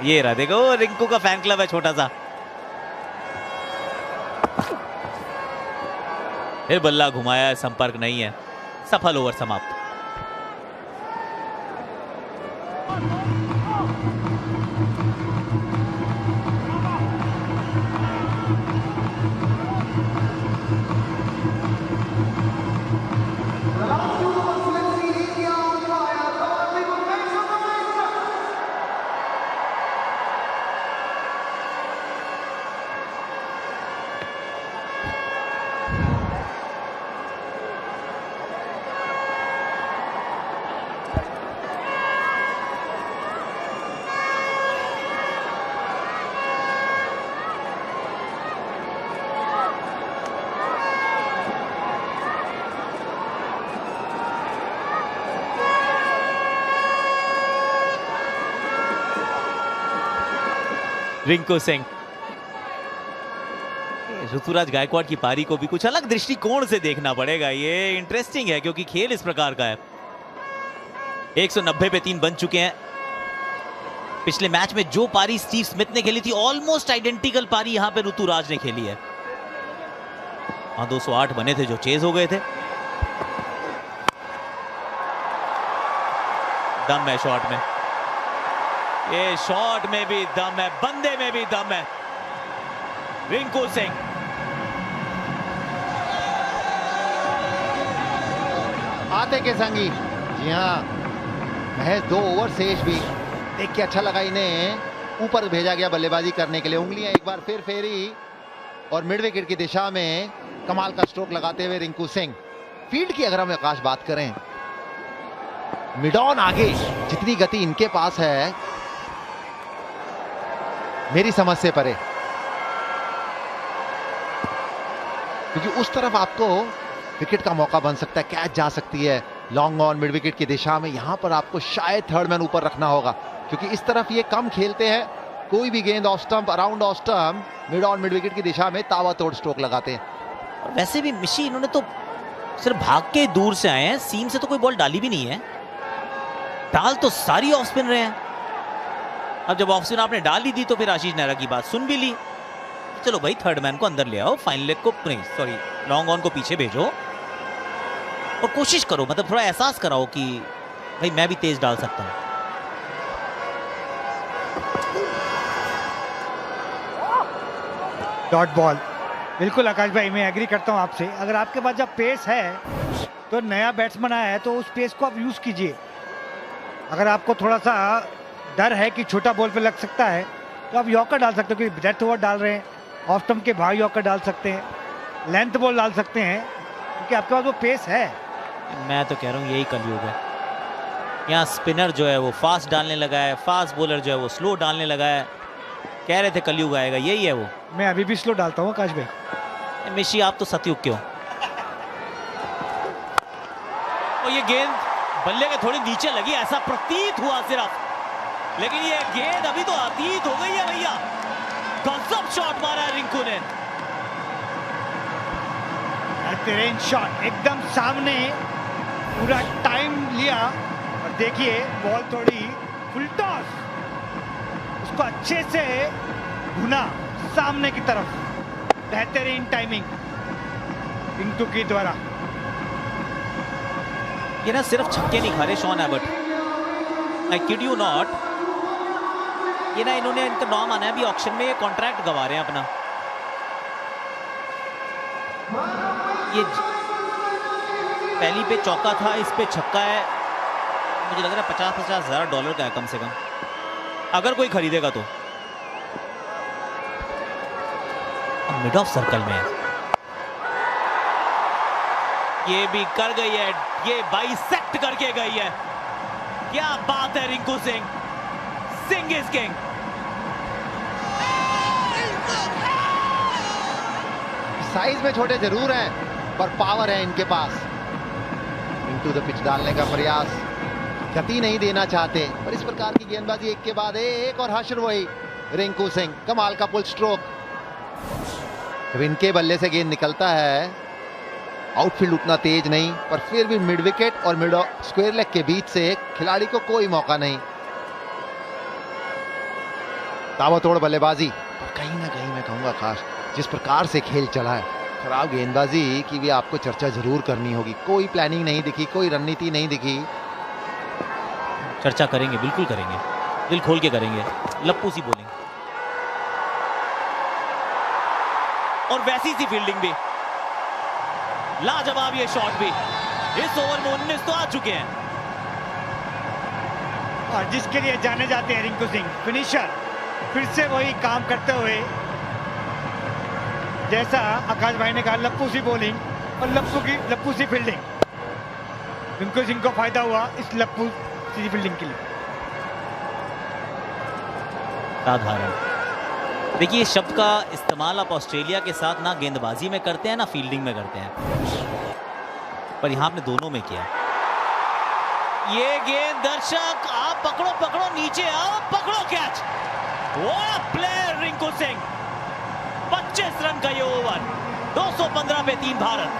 ये रहा देखो, रिंकू का फैन क्लब है छोटा सा। फिर बल्ला घुमाया, संपर्क नहीं है, सफल ओवर समाप्त। रिंकू सिंह, ऋतुराज गायकवाड़ की पारी को भी कुछ अलग दृष्टिकोण से देखना पड़ेगा। ये इंटरेस्टिंग है क्योंकि खेल इस प्रकार का है। 190 पे 3 बन चुके हैं। पिछले मैच में जो पारी स्टीव स्मिथ ने खेली थी, ऑलमोस्ट आइडेंटिकल पारी यहां पे ऋतुराज ने खेली है। 208 बने थे जो चेज हो गए थे। दम है शॉट में, ये शॉट में भी दम है, बंदे में भी दम है। रिंकू सिंह आते के संगी, जी हाँ, महज 2 ओवर शेष भी देख के अच्छा लगा। इन्हें ऊपर भेजा गया बल्लेबाजी करने के लिए। उंगलियां एक बार फिर फेरी और मिड विकेट की दिशा में कमाल का स्ट्रोक लगाते हुए रिंकू सिंह। फील्ड की अगर हम आकाश बात करें, मिड ऑन आगे जितनी गति इनके पास है, मेरी समझ से परे, क्योंकि उस तरफ आपको विकेट का मौका बन सकता है, कैच जा सकती है लॉन्ग ऑन मिड विकेट की दिशा में। यहां पर आपको शायद थर्ड मैन ऊपर रखना होगा, क्योंकि इस तरफ ये कम खेलते हैं। कोई भी गेंद off stump, around off stump, mid on mid wicket की दिशा में ताबड़तोड़ स्ट्रोक लगाते हैं। और वैसे भी मिशी, इन्होंने तो सिर्फ भाग के दूर से आए हैं, सीम से तो कोई बॉल डाली भी नहीं है। डाल तो सारी ऑफ स्पिन रहे हैं। अब जब ऑफ स्पिन आपने डाल ही दी तो फिर आशीष नेहरा की बात सुन भी ली। चलो भाई, थर्ड मैन को अंदर ले आओ, फाइन लेग को नहीं, सॉरी, लॉन्ग ऑन को पीछे भेजो और कोशिश करो, मतलब थोड़ा एहसास कराओ कि भाई मैं भी तेज डाल सकता हूं। डॉट बॉल, बिल्कुल आकाश भाई, मैं एग्री करता हूं आपसे। अगर आपके पास जब पेस है तो नया बैट्समैन आया है तो उस पेस को आप यूज कीजिए। अगर आपको थोड़ा सा डर है कि छोटा बॉल पे लग सकता है तो आप यॉर्कर डाल सकते हो, क्योंकि डेथ ओवर डाल रहे हैं, ऑफ स्टंप के भाग यॉर्कर डाल सकते हैं, लेंथ बॉल डाल सकते हैं, क्योंकि आपके पास वो पेस है। मैं तो कह रहा हूँ यही कलयुग है। यहाँ स्पिनर जो है वो फास्ट डालने लगा है, फास्ट बॉलर जो है वो स्लो डालने लगा है। कह रहे थे कलयुग आएगा, यही है वो। मैं अभी भी स्लो डालता हूँ आकाश भाई। मिशी, आप तो सतयुग क्यों? और ये गेंद बल्ले के थोड़ी नीचे लगी, ऐसा प्रतीत हुआ सिर्फ, लेकिन ये गेंद अभी तो अतीत हो गई है भैया। गजब शॉट मारा है रिंकू ने। बेहतरीन शॉट, एकदम सामने, पूरा टाइम लिया और देखिए बॉल थोड़ी फुल टॉस, उसको अच्छे से घुना सामने की तरफ। बेहतरीन टाइमिंग रिंकू के द्वारा। ये ना सिर्फ छक्के नहीं खा रहे Sean Abbott, I kid you not. ये ना, इन्होंने, इनका नाम आना है अभी ऑक्शन में, ये कॉन्ट्रैक्ट गवा रहे हैं अपना। ये पहली पे चौका था, इस पे छक्का है। मुझे लग रहा है 50-50 हज़ार डॉलर का है कम से कम, अगर कोई खरीदेगा तो। मिड ऑफ सर्कल में है, ये भी कर गई है, ये बाइसेक्ट करके गई है। क्या बात है Rinku Singh, Singh is king. Size में छोटे जरूर हैं, पर पावर है इनके पास। इनटू द पिच डालने का प्रयास, गति नहीं देना चाहते, पर इस प्रकार की गेंदबाजी एक के बाद एक, और हश्र वही रिंकू सिंह, कमाल का पुल स्ट्रोक। जब इनके बल्ले से गेंद निकलता है, आउटफील्ड उतना तेज नहीं, पर फिर भी मिड विकेट और मिड स्क्वायर लेग के बीच से खिलाड़ी को कोई मौका नहीं। ताबड़तोड़ बल्लेबाजी, पर कहीं ना कहीं मैं कहूंगा खास जिस प्रकार से खेल चला है, खराब गेंदबाजी की भी आपको चर्चा जरूर करनी होगी। कोई प्लानिंग नहीं दिखी, कोई रणनीति नहीं दिखी। चर्चा करेंगे, बिल्कुल करेंगे, दिल खोल के करेंगे। लप्पू सी बॉलिंग और वैसी सी फील्डिंग भी, लाजवाब ये शॉट भी। इस ओवर में 19 तो आ चुके हैं और जिसके लिए जाने जाते हैं रिंकू सिंह, फिनिशर, फिर से वही काम करते हुए, जैसा आकाश भाई ने कहा, लप्पू सी बॉलिंग और लप्पू सी फील्डिंग। रिंकू सिंह को फायदा हुआ इस लप्पू सी फील्डिंग के लिए। साधारण। देखिए, इस शब्द का इस्तेमाल आप ऑस्ट्रेलिया के साथ ना गेंदबाजी में करते हैं ना फील्डिंग में करते हैं, पर यहां आपने दोनों में किया। ये गेंद दर्शक, आप पकड़ो पकड़ो, नीचे आओ, पकड़ो catch. What player Rinku Singh. 25 run का ये ओवर, 215 पे 3 भारत।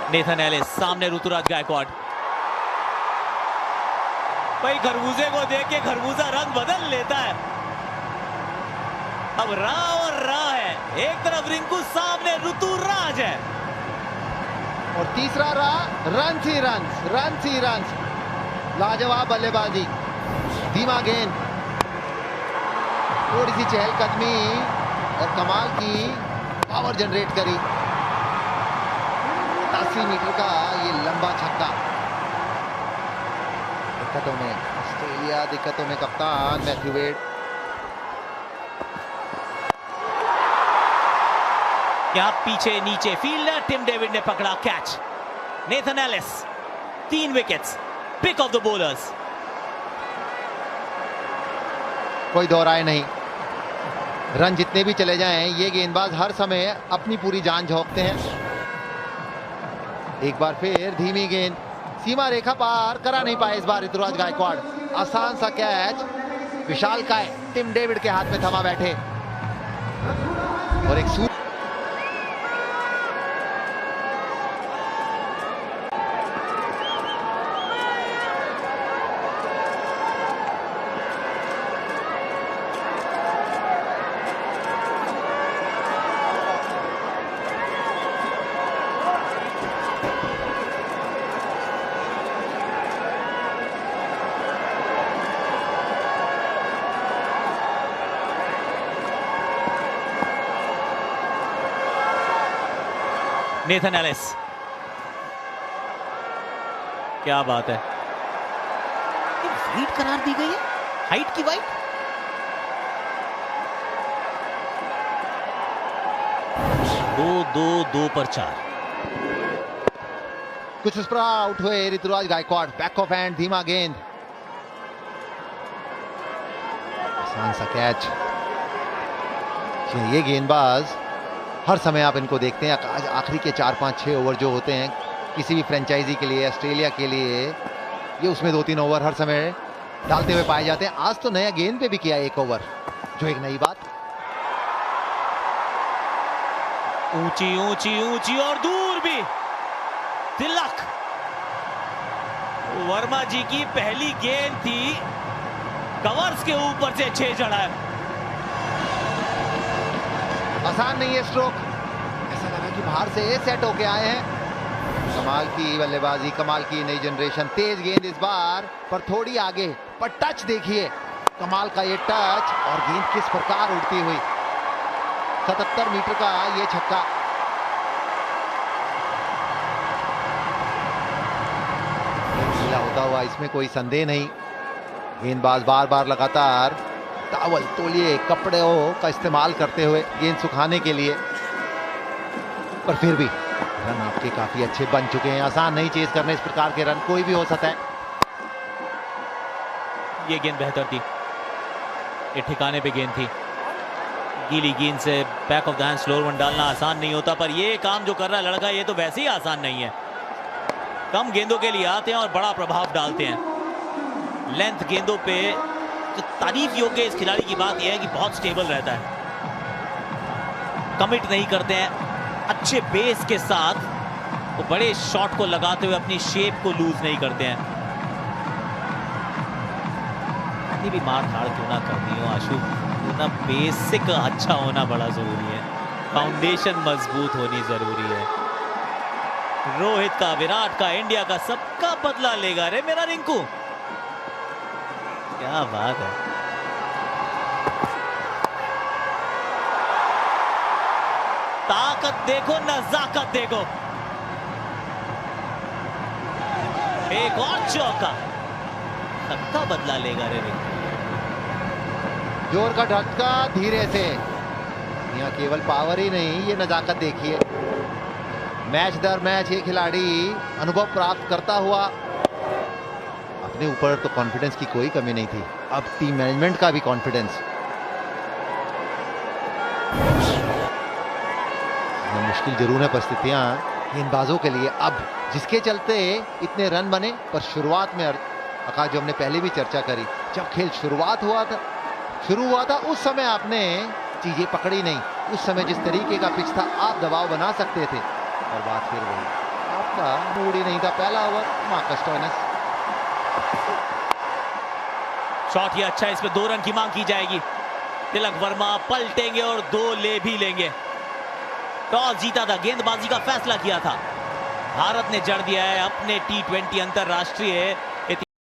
नेथन एलिस, सामने ऋतुराज गायकवाड़। भाई, खरबूजे को देख के खरबूजा रंग बदल लेता है। अब रा और रा है, एक तरफ रिंकू, सामने ऋतुराज है। और तीसरा रा, रन्स ही रन्स। लाजवाब बल्लेबाजी, धीमा गेंद, थोड़ी सी चहलकदमी और कमाल की पावर जनरेट करी। 80 मीटर का ये लंबा छक्का। दिक्कतों में ऑस्ट्रेलिया, दिक्कतों में कप्तान मैथ्यू वेड। क्या पीछे नीचे फील्डर टिम डेविड ने पकड़ा catch. Nathan Ellis, 3 wickets, pick of the bowlers. कोई दो राय नहीं, रन जितने भी चले जाएं, ये गेंदबाज हर समय अपनी पूरी जान झोंकते हैं। एक बार फिर धीमी गेंद, सीमा रेखा पार करा नहीं पाए इस बार ऋतुराज गायकवाड़। आसान सा कैच, विशालकाय टिम डेविड के हाथ में थमा बैठे। और एक नेथन एलिस, क्या बात है। वाइड करार दी गई है, हाइट की वाइड। दो पर 4। कुछ इस पर आउट हुए Ruturaj Gaikwad. Back of hand, धीमा गेंद, आसान सा कैच। ये गेंदबाज हर समय आप इनको देखते हैं, आखिरी के 4, 5, 6 ओवर जो होते हैं किसी भी फ्रेंचाइजी के लिए, ऑस्ट्रेलिया के लिए, ये उसमें 2-3 ओवर हर समय डालते हुए पाए जाते हैं। आज तो नया गेंद पे भी किया 1 ओवर, जो एक नई बात। ऊंची और दूर भी। तिलक, वर्मा जी की पहली गेंद थी, कवर्स के ऊपर से 6 चढ़ा है। आसान नहीं है स्ट्रोक, ऐसा लगा कि बाहर से सेट होके आए हैं। कमाल की बल्लेबाजी, कमाल की नई जनरेशन। तेज गेंद इस बार, पर थोड़ी आगे, पर टच देखिए, कमाल का ये टच, और गेंद किस प्रकार उड़ती हुई। 77 मीटर का ये छक्का। फायदा होता हुआ इसमें कोई संदेह नहीं। गेंदबाज बार बार लगातार टॉवल, तौलिए, कपड़ों का इस्तेमाल करते हुए गेंद सुखाने के लिए, पर फिर भी रन आपके काफी अच्छे बन चुके हैं। आसान नहीं चेज करने इस प्रकार के रन, कोई भी हो सकता है। ये गेंद बेहतर थी, ये ठिकाने पे गेंद थी। गीली गेंद से back of the hand slower one डालना आसान नहीं होता, पर ये काम जो कर रहा है लड़का, ये तो वैसे ही आसान नहीं है। कम गेंदों के लिए आते हैं और बड़ा प्रभाव डालते हैं। लेंथ गेंदों पे जो तारीफ योग्य इस खिलाड़ी की बात यह है कि बहुत स्टेबल रहता है, कमिट नहीं करते हैं, अच्छे बेस के साथ वो बड़े शॉट को लगाते हुए अपनी शेप को लूज नहीं करते हैं। कितनी भी मार धाड़ क्यों ना करनी हो आशु, ना बेसिक अच्छा होना बड़ा जरूरी है, फाउंडेशन मजबूत होनी जरूरी है। रोहित का, विराट का, इंडिया का, सबका बदला लेगा रे मेरा रिंकू, क्या बात है। ताकत देखो, नजाकत देखो, एक और चौका, सबका बदला लेगा रे रिंकू। जोर का झटका धीरे से, यहाँ केवल पावर ही नहीं, ये नजाकत देखिए। मैच दर मैच ये खिलाड़ी अनुभव प्राप्त करता हुआ, अपने ऊपर तो कॉन्फिडेंस की कोई कमी नहीं थी, अब टीम मैनेजमेंट का भी कॉन्फिडेंस। मुश्किल जरूर है परिस्थितियां गेंदबाजों के लिए अब, जिसके चलते इतने रन बने। पर शुरुआत में आकाश, जो हमने पहले भी चर्चा करी, जब खेल शुरू हुआ था उस समय आपने चीजें पकड़ी नहीं। उस समय जिस तरीके का पिच था, आप दबाव बना सकते थे, और बात फिर वही, आपका मूड ही नहीं था। पहला ओवर मार्कस स्टोइनिस, शॉट ये अच्छा है, इसमें 2 रन की मांग की जाएगी। तिलक वर्मा पलटेंगे और 2 ले भी लेंगे। टॉस जीता था, गेंदबाजी का फैसला किया था। भारत ने जड़ दिया है अपने T20 अंतरराष्ट्रीय